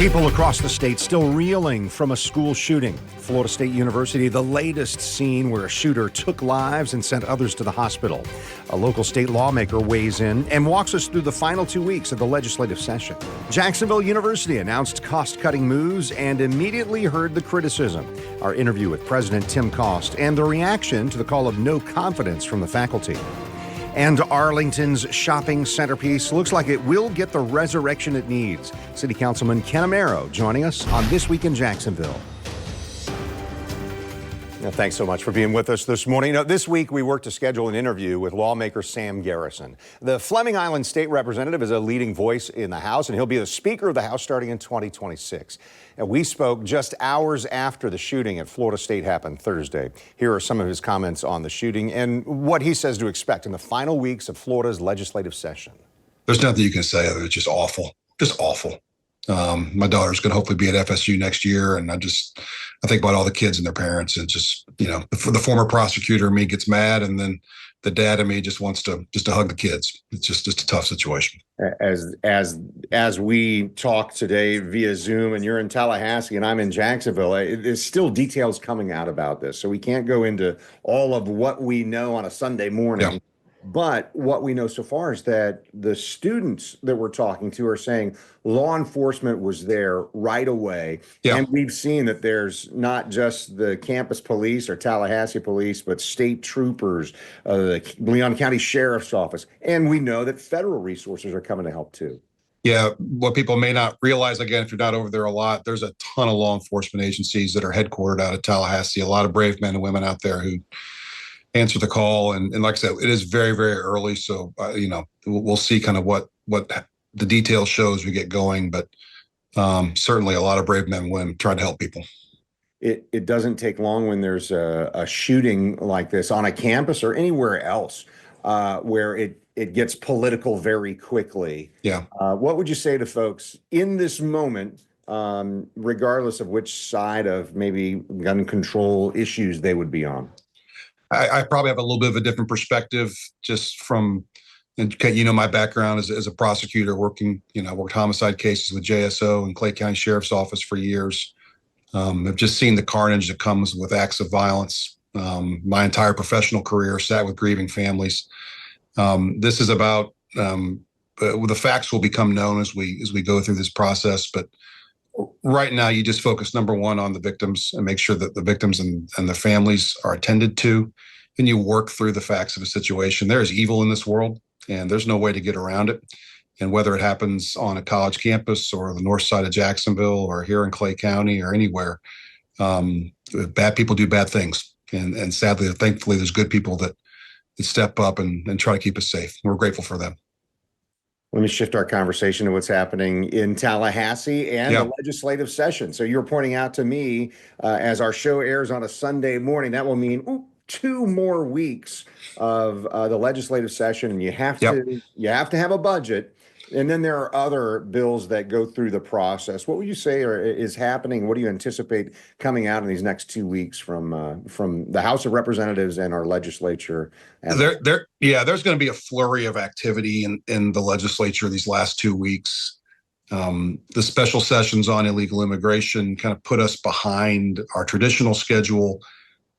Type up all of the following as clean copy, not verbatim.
People across the state still reeling from a school shooting. Florida State University, the latest scene where a shooter took lives and sent others to the hospital. A local state lawmaker weighs in and walks us through the final 2 weeks of the legislative session. Jacksonville University announced cost-cutting moves and immediately heard the criticism. Our interview with President Tim Cost and the reaction to the call of no confidence from the faculty. And Arlington's shopping centerpiece looks like it will get the resurrection it needs. City Councilman Ken Amaro joining us on This Week in Jacksonville. Thanks so much for being with us this morning. This week, we worked to schedule an interview with lawmaker Sam Garrison. The Fleming Island State Representative is a leading voice in the House, and he'll be the Speaker of the House starting in 2026. And we spoke just hours after the shooting at Florida State happened Thursday. Here are some of his comments on the shooting and what he says to expect in the final weeks of Florida's legislative session. There's nothing you can say other than it's just awful, just awful. My daughter's going to hopefully be at FSU next year. And I think about all the kids and their parents, and just, the former prosecutor in me gets mad, and then the dad in me just wants to hug the kids. It's just a tough situation. As we talk today via Zoom, and you're in Tallahassee and I'm in Jacksonville, there's still details coming out about this. So we can't go into all of what we know on a Sunday morning. Yeah. But what we know so far is that the students that we're talking to are saying law enforcement was there right away. Yeah. And we've seen that there's not just the campus police or Tallahassee police, but state troopers, the Leon County Sheriff's Office. And we know that federal resources are coming to help too. Yeah, what people may not realize, again, if you're not over there a lot, there's a ton of law enforcement agencies that are headquartered out of Tallahassee, a lot of brave men and women out there who answer the call. And like I said, it is very, very early. So, we'll see kind of what the details show as we get going. But certainly a lot of brave men and women trying to help people. It doesn't take long when there's a shooting like this on a campus or anywhere else where it gets political very quickly. Yeah. What would you say to folks in this moment, regardless of which side of maybe gun control issues they would be on? I probably have a little bit of a different perspective just from, my background as a prosecutor working, worked homicide cases with JSO and Clay County Sheriff's Office for years. I've just seen the carnage that comes with acts of violence. My entire professional career sat with grieving families. This is about, the facts will become known as we go through this process, but right now, you just focus, number one, on the victims and make sure that the victims and the families are attended to. And you work through the facts of a situation. There is evil in this world, and there's no way to get around it. And whether it happens on a college campus or the north side of Jacksonville or here in Clay County or anywhere, bad people do bad things. And sadly, thankfully, there's good people that step up and try to keep us safe. We're grateful for them. Let me shift our conversation to what's happening in Tallahassee and the legislative session. So you're pointing out to me, as our show airs on a Sunday morning, that will mean 2 more weeks of the legislative session, and you have to have a budget. And then there are other bills that go through the process. What would you say is happening? What do you anticipate coming out in these next 2 weeks from the House of Representatives and our legislature? There's going to be a flurry of activity in the legislature these last 2 weeks. The special sessions on illegal immigration kind of put us behind our traditional schedule.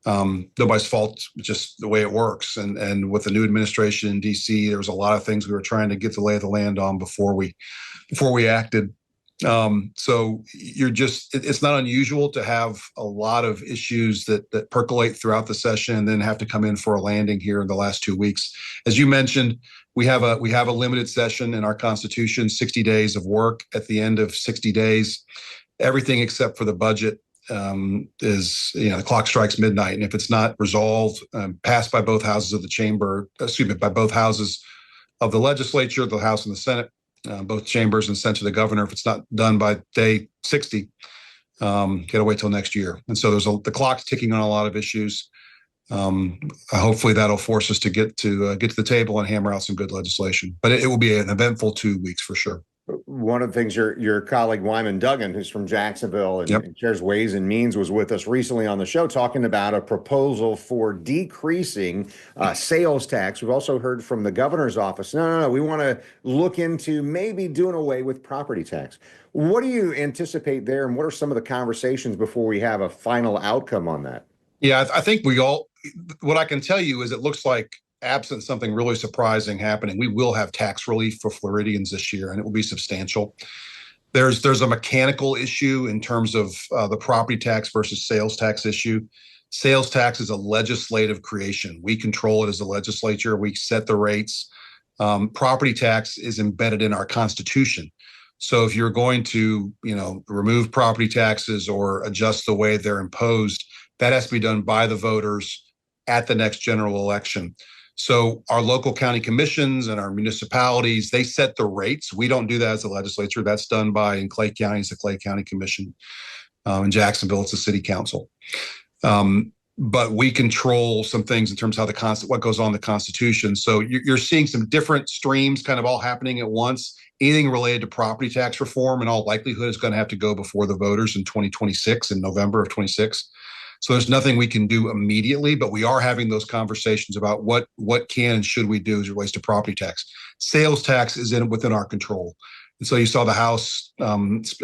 Nobody's fault, just the way it works. And with the new administration in DC, there was a lot of things we were trying to get the lay of the land on before we acted. So it's not unusual to have a lot of issues that percolate throughout the session and then have to come in for a landing here in the last 2 weeks. As you mentioned, we have a limited session in our Constitution, 60 days of work. At the end of 60 days, everything except for the budget is, the clock strikes midnight. And if it's not resolved, passed by both houses of the chamber, by both houses of the legislature, the House and the Senate, both chambers, and sent to the governor, if it's not done by day 60, gotta wait till next year. And so the clock's ticking on a lot of issues. Hopefully that'll force us to get to the table and hammer out some good legislation. But it will be an eventful 2 weeks for sure. One of the things your colleague Wyman Duggan, who's from Jacksonville Yep. and shares Ways and Means, was with us recently on the show talking about a proposal for decreasing sales tax. We've also heard from the governor's office. No, we want to look into maybe doing away with property tax. What do you anticipate there, and what are some of the conversations before we have a final outcome on that? Yeah, I think what I can tell you is it looks like absent something really surprising happening, we will have tax relief for Floridians this year, and it will be substantial. There's a mechanical issue in terms of the property tax versus sales tax issue. Sales tax is a legislative creation. We control it as a legislature. We set the rates. Property tax is embedded in our Constitution. So if you're going to, remove property taxes or adjust the way they're imposed, that has to be done by the voters at the next general election. So our local county commissions and our municipalities, they set the rates. We don't do that as a legislature. That's done by, in Clay County, it's the Clay County Commission. In Jacksonville, it's the city council. But we control some things in terms of how what goes on in the Constitution. So you're seeing some different streams kind of all happening at once. Anything related to property tax reform, in all likelihood, is going to have to go before the voters in 2026, in November of 26. So there's nothing we can do immediately, but we are having those conversations about what can and should we do as it relates to property tax. Sales tax is within our control. And so you saw the House,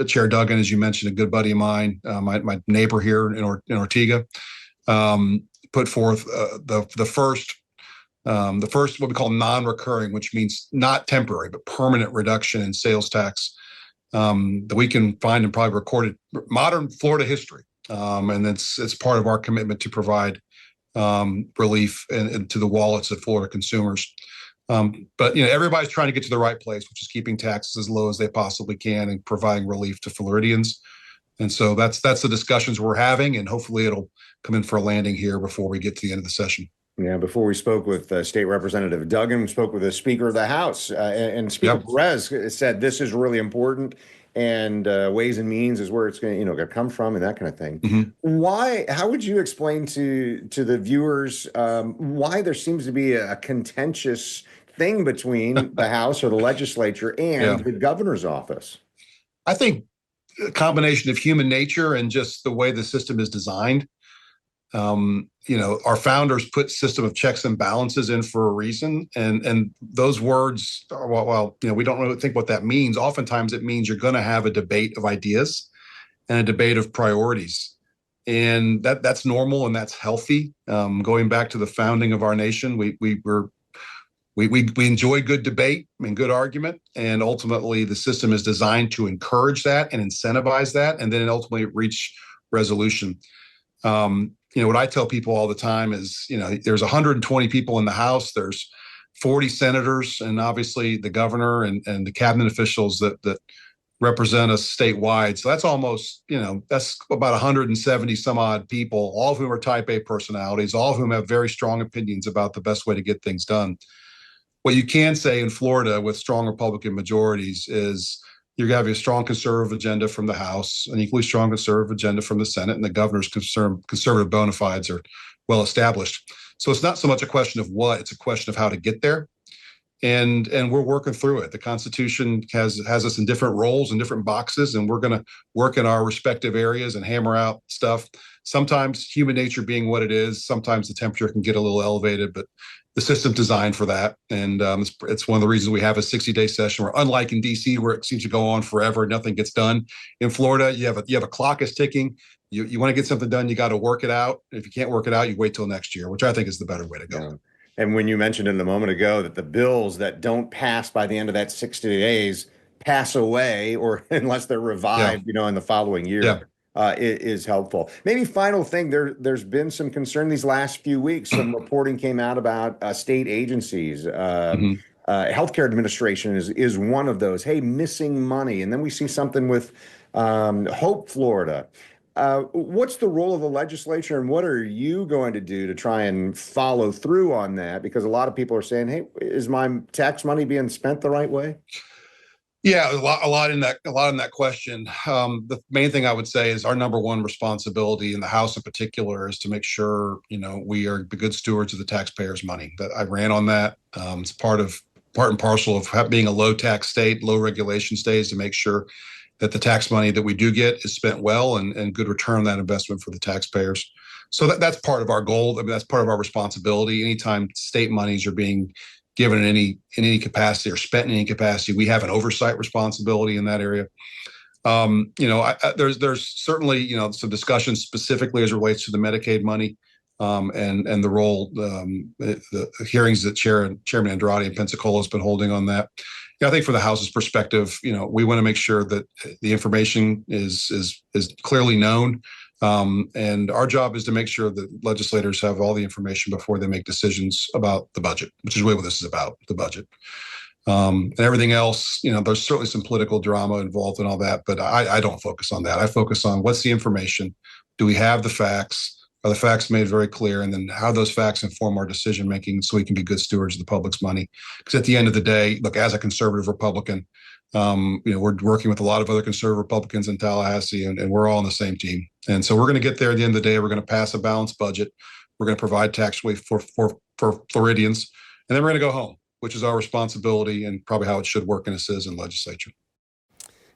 Chair Duggan, as you mentioned, a good buddy of mine, my neighbor here in Ortega, put forth the first what we call non-recurring, which means not temporary, but permanent reduction in sales tax that we can find in probably recorded modern Florida history. And it's part of our commitment to provide relief to the wallets of Florida consumers. But everybody's trying to get to the right place, which is keeping taxes as low as they possibly can and providing relief to Floridians. And so that's the discussions we're having, and hopefully it'll come in for a landing here before we get to the end of the session. Yeah, before we spoke with State Representative Duggan, we spoke with the Speaker of the House, and Speaker Perez said this is really important, and Ways and Means is where it's going to come from, and that kind of thing. Mm-hmm. How would you explain to the viewers why there seems to be a contentious thing between the House or the legislature and the governor's office? I think a combination of human nature and just the way the system is designed. Our founders put system of checks and balances in for a reason. And those words, we don't really think what that means. Oftentimes it means you're going to have a debate of ideas and a debate of priorities. And that's normal and that's healthy. Going back to the founding of our nation, we enjoy good debate and good argument. And ultimately the system is designed to encourage that and incentivize that, and then ultimately reach resolution. What I tell people all the time is, there's 120 people in the House, there's 40 senators, and obviously the governor and the cabinet officials that represent us statewide. So that's almost, that's about 170 some odd people, all of whom are type A personalities, all of whom have very strong opinions about the best way to get things done. What you can say in Florida with strong Republican majorities is you're going to have a strong conservative agenda from the House, an equally strong conservative agenda from the Senate, and the governor's conservative bona fides are well established. So it's not so much a question of what, it's a question of how to get there. And we're working through it. The Constitution has us in different roles and different boxes, and we're going to work in our respective areas and hammer out stuff. Sometimes human nature being what it is, sometimes the temperature can get a little elevated, but the system's designed for that. And it's one of the reasons we have a 60-day session. Where unlike in DC, where it seems to go on forever, nothing gets done. In Florida, you have a clock is ticking. You want to get something done, you got to work it out. If you can't work it out, you wait till next year, which I think is the better way to go. Yeah. And when you mentioned in a moment ago that the bills that don't pass by the end of that 60 days pass away, or unless they're revived, in the following year, it is helpful. Maybe final thing, there's been some concern these last few weeks. Some reporting came out about state agencies. Healthcare administration is one of those. Hey, missing money. And then we see something with Hope, Florida. What's the role of the legislature, and what are you going to do to try and follow through on that? Because a lot of people are saying, hey, is my tax money being spent the right way? Yeah, a lot in that question. The main thing I would say is our number one responsibility in the House in particular is to make sure, we are the good stewards of the taxpayers' money. That I ran on that. It's part of part and parcel of being a low tax state, low regulation state, to make sure that the tax money that we do get is spent well and good return on that investment for the taxpayers. So that's part of our goal. I mean, that's part of our responsibility. Anytime state monies are being given in any capacity or spent in any capacity, we have an oversight responsibility in that area. There's certainly some discussions specifically as it relates to the Medicaid money and the role the hearings that Chairman Andrade in Pensacola has been holding on that. Yeah, I think from the House's perspective, we want to make sure that the information is clearly known, and our job is to make sure that legislators have all the information before they make decisions about the budget, which is really what this is about, the budget. And everything else, there's certainly some political drama involved in all that, but I don't focus on that. I focus on what's the information, do we have the facts, are the facts made very clear, and then how those facts inform our decision making so we can be good stewards of the public's money. Because at the end of the day, look, as a conservative Republican, we're working with a lot of other conservative Republicans in Tallahassee, and we're all on the same team. And so we're going to get there at the end of the day. We're going to pass a balanced budget. We're going to provide tax relief for Floridians, and then we're going to go home, which is our responsibility and probably how it should work in a citizen legislature.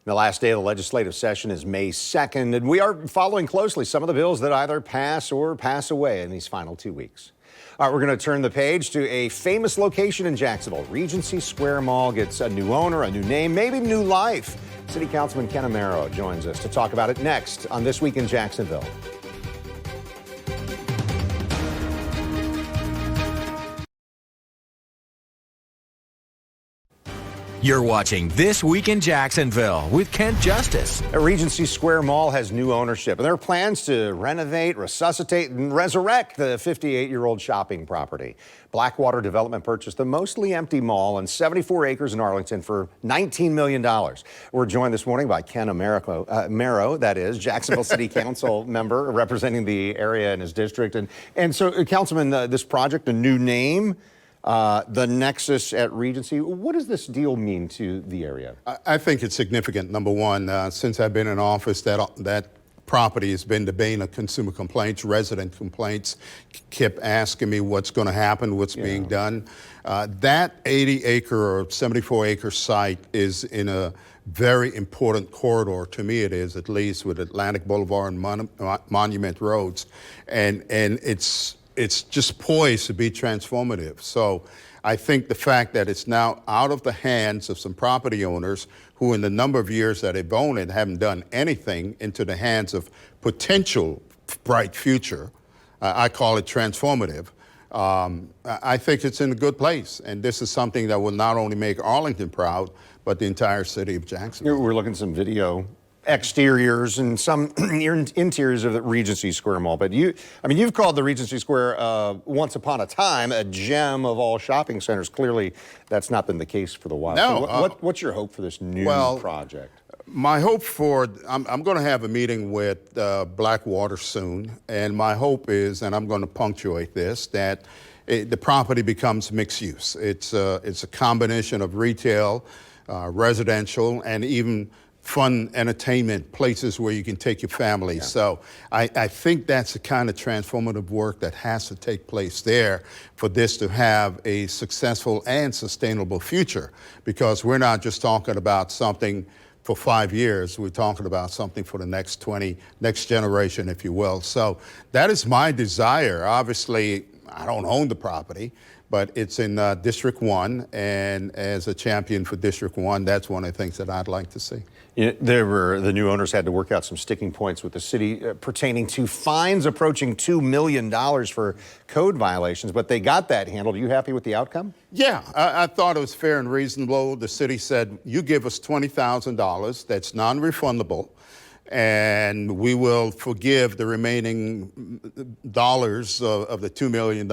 The last day of the legislative session is May 2nd, and we are following closely some of the bills that either pass or pass away in these final 2 weeks. All right, we're going to turn the page to a famous location in Jacksonville. Regency Square Mall gets a new owner, a new name, maybe new life. City Councilman Ken Amaro joins us to talk about it next on This Week in Jacksonville. You're watching This Week in Jacksonville with Kent Justice. Regency Square Mall has new ownership, and there are plans to renovate, resuscitate, and resurrect the 58-year-old shopping property. Blackwater Development purchased the mostly empty mall and 74 acres in Arlington for $19 million. We're joined this morning by Ken Amaro, that is, Jacksonville City Council member representing the area in his district. And so, Councilman, this project, a new name, the Nexus at Regency. What does this deal mean to the area? I think it's significant. Number one, since I've been in office, that property has been the bane of consumer complaints. Resident complaints kept asking me what's going to happen, what's being done. That 80-acre or 74-acre site is in a very important corridor. To me, it is, at least, with Atlantic Boulevard and Monument Roads, and it's just poised to be transformative. So I think the fact that it's now out of the hands of some property owners who in the number of years that they've owned it haven't done anything, into the hands of potential bright future, I call it transformative. I think it's in a good place. And this is something that will not only make Arlington proud, but the entire city of Jacksonville. We're looking at some video exteriors and some interiors of the Regency Square Mall. But you've called the Regency Square once upon a time a gem of all shopping centers. Clearly, that's not been the case for the while. No. So what's your hope for this new project? My hope I'm going to have a meeting with Blackwater soon, and my hope is, and I'm going to punctuate this, that the property becomes mixed use. It's a combination of retail, residential, and even fun entertainment places where you can take your family. Yeah. So I think that's the kind of transformative work that has to take place there for this to have a successful and sustainable future, because we're not just talking about something for 5 years, we're talking about something for the next generation, if you will. So that is my desire. Obviously, I don't own the property, but it's in District 1, and as a champion for District 1, that's one of the things that I'd like to see. The new owners had to work out some sticking points with the city pertaining to fines approaching $2 million for code violations, but they got that handled. Are you happy with the outcome? Yeah, I thought it was fair and reasonable. The city said, you give us $20,000, that's non-refundable, and we will forgive the remaining dollars of the $2 million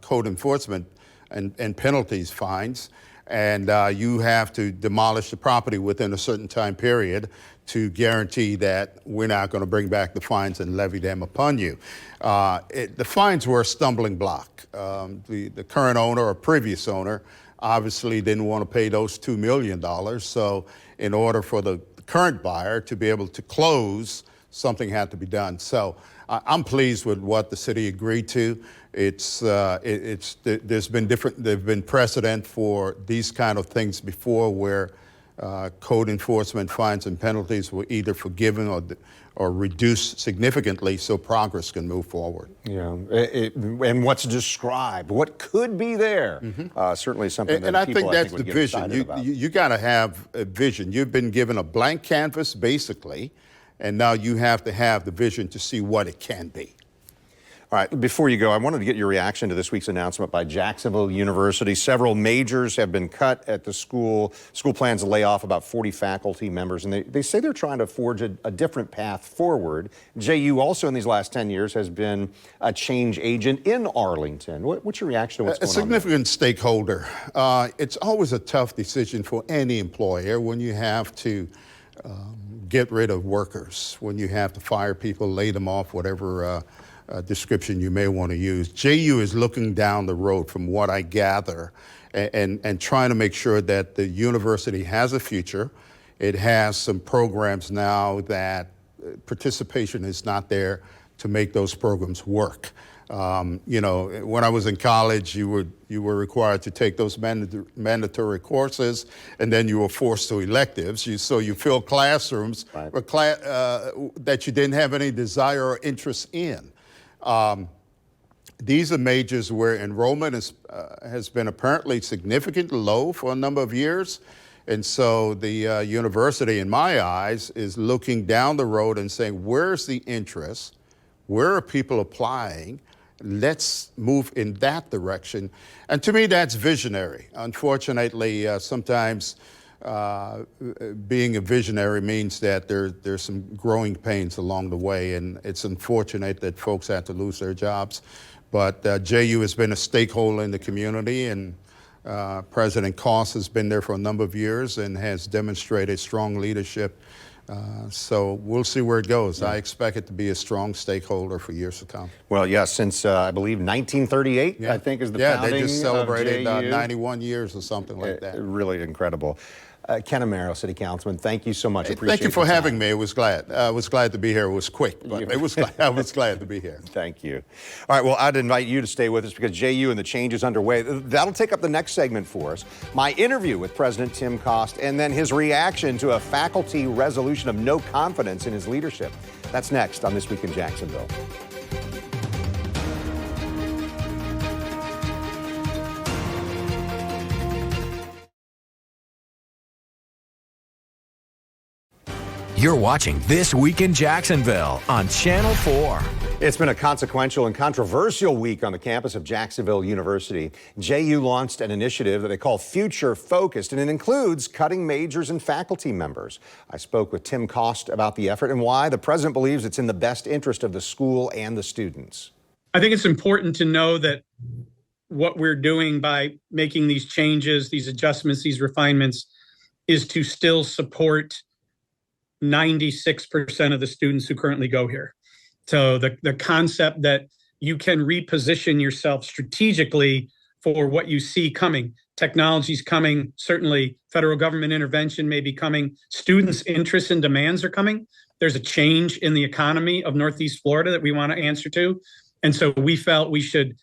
code enforcement and penalties, fines. And you have to demolish the property within a certain time period to guarantee that we're not going to bring back the fines and levy them upon you. The fines were a stumbling block. The current owner or previous owner obviously didn't want to pay those $2 million. So in order for the current buyer to be able to close something had to be done. So I'm pleased with what the city agreed to. There's been precedent for these kind of things before where code enforcement fines and penalties were either forgiven or reduced significantly so progress can move forward. Yeah, and what's described, what could be there, certainly something and that I people think that's would the get vision. excited about. You got to have a vision. You've been given a blank canvas, basically, and now you have to have the vision to see what it can be. All right, before you go, I wanted to get your reaction to this week's announcement by Jacksonville University. Several majors have been cut at the school. School plans to lay off about 40 faculty members, and they say they're trying to forge a different path forward. JU also in these last 10 years has been a change agent in Arlington. What's your reaction to what's going on? A significant stakeholder. It's always a tough decision for any employer when you have to get rid of workers, when you have to fire people, lay them off, whatever description you may want to use. JU is looking down the road from what I gather and trying to make sure that the university has a future. It has some programs now that participation is not there to make those programs work. You know, when I was in college, you were required to take those mandatory courses, and then you were forced to electives. So you filled classrooms that you didn't have any desire or interest in. These are majors where enrollment has been apparently significantly low for a number of years. And so the university, in my eyes, is looking down the road and saying, where's the interest? Where are people applying? Let's move in that direction. And to me, that's visionary. Unfortunately, sometimes being a visionary means that there's some growing pains along the way, and it's unfortunate that folks had to lose their jobs. But JU has been a stakeholder in the community, and President Cost has been there for a number of years and has demonstrated strong leadership. So we'll see where it goes. I expect it to be a strong stakeholder for years to come. Well, yes, since I believe 1938, I think is the founding. Yeah, they just celebrated of JU. 91 years or something like that. Really incredible. Ken Amaro, City Councilman, thank you so much. Thank you for having me. I was glad to be here. It was quick, but I was glad to be here. Thank you. All right, well, I'd invite you to stay with us because JU and the change is underway. That'll take up the next segment for us. My interview with President Tim Cost and then his reaction to a faculty resolution of no confidence in his leadership. That's next on This Week in Jacksonville. You're watching This Week in Jacksonville on Channel 4. It's been a consequential and controversial week on the campus of Jacksonville University. JU launched an initiative that they call Future Focused, and it includes cutting majors and faculty members. I spoke with Tim Cost about the effort and why the president believes it's in the best interest of the school and the students. I think it's important to know that what we're doing by making these changes, these adjustments, these refinements, is to still support 96% of the students who currently go here. So the concept that you can reposition yourself strategically for what you see coming. Technology's coming, certainly federal government intervention may be coming. Students' interests and demands are coming. There's a change in the economy of Northeast Florida that we want to answer to. And so we felt we should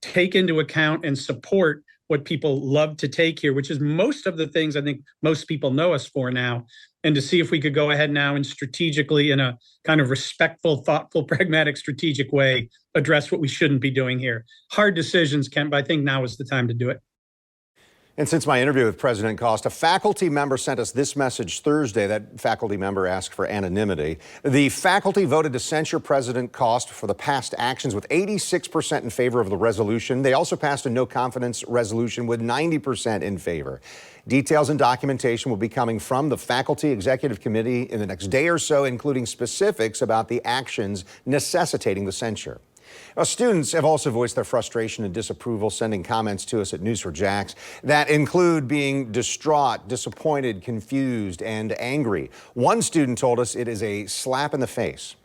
take into account and support what people love to take here, which is most of the things I think most people know us for now, and to see if we could go ahead now and strategically, in a kind of respectful, thoughtful, pragmatic, strategic way, address what we shouldn't be doing here. Hard decisions, Ken, but I think now is the time to do it. And since my interview with President Cost, a faculty member sent us this message Thursday. That faculty member asked for anonymity. The faculty voted to censure President Cost for the past actions with 86% in favor of the resolution. They also passed a no confidence resolution with 90% in favor. Details and documentation will be coming from the Faculty Executive Committee in the next day or so, including specifics about the actions necessitating the censure. Students have also voiced their frustration and disapproval, sending comments to us at News4Jax that include being distraught, disappointed, confused, and angry. One student told us it is a slap in the face.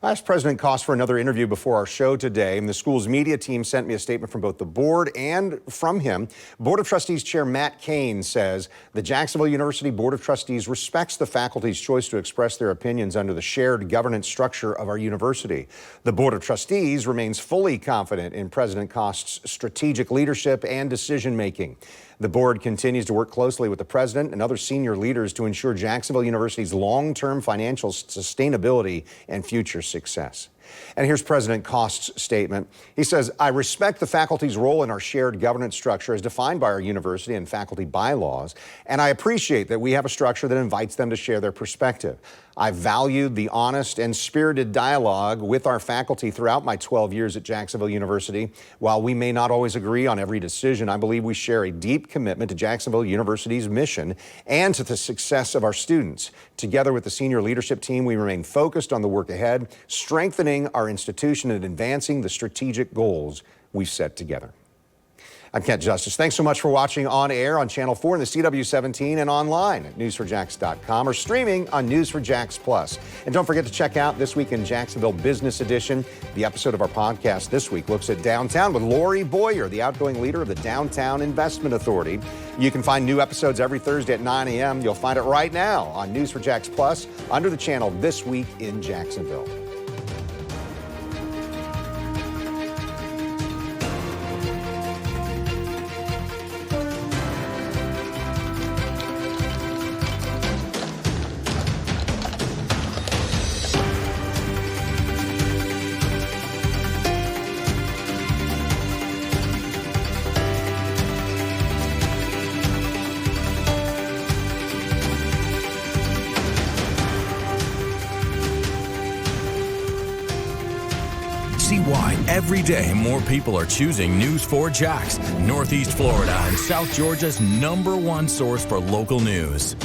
I asked President Koss for another interview before our show today, and the school's media team sent me a statement from both the board and from him. Board of Trustees Chair Matt Kane says the Jacksonville University Board of Trustees respects the faculty's choice to express their opinions under the shared governance structure of our university. The Board of Trustees remains fully confident in President Koss's strategic leadership and decision-making. The board continues to work closely with the president and other senior leaders to ensure Jacksonville University's long-term financial sustainability and future success. And here's President Koss's statement. He says, I respect the faculty's role in our shared governance structure as defined by our university and faculty bylaws, and I appreciate that we have a structure that invites them to share their perspective. I valued the honest and spirited dialogue with our faculty throughout my 12 years at Jacksonville University. While we may not always agree on every decision, I believe we share a deep commitment to Jacksonville University's mission and to the success of our students. Together with the senior leadership team, we remain focused on the work ahead, strengthening our institution and advancing the strategic goals we've set together. I'm Kent Justice. Thanks so much for watching on air on Channel 4 and the CW17 and online at news4jax.com or streaming on News4Jax Plus. And don't forget to check out This Week in Jacksonville Business Edition. The episode of our podcast this week looks at downtown with Lori Boyer, the outgoing leader of the Downtown Investment Authority. You can find new episodes every Thursday at 9 a.m. You'll find it right now on News4Jax Plus under the channel This Week in Jacksonville. See why every day more people are choosing News 4 Jax, Northeast Florida and South Georgia's #1 source for local news.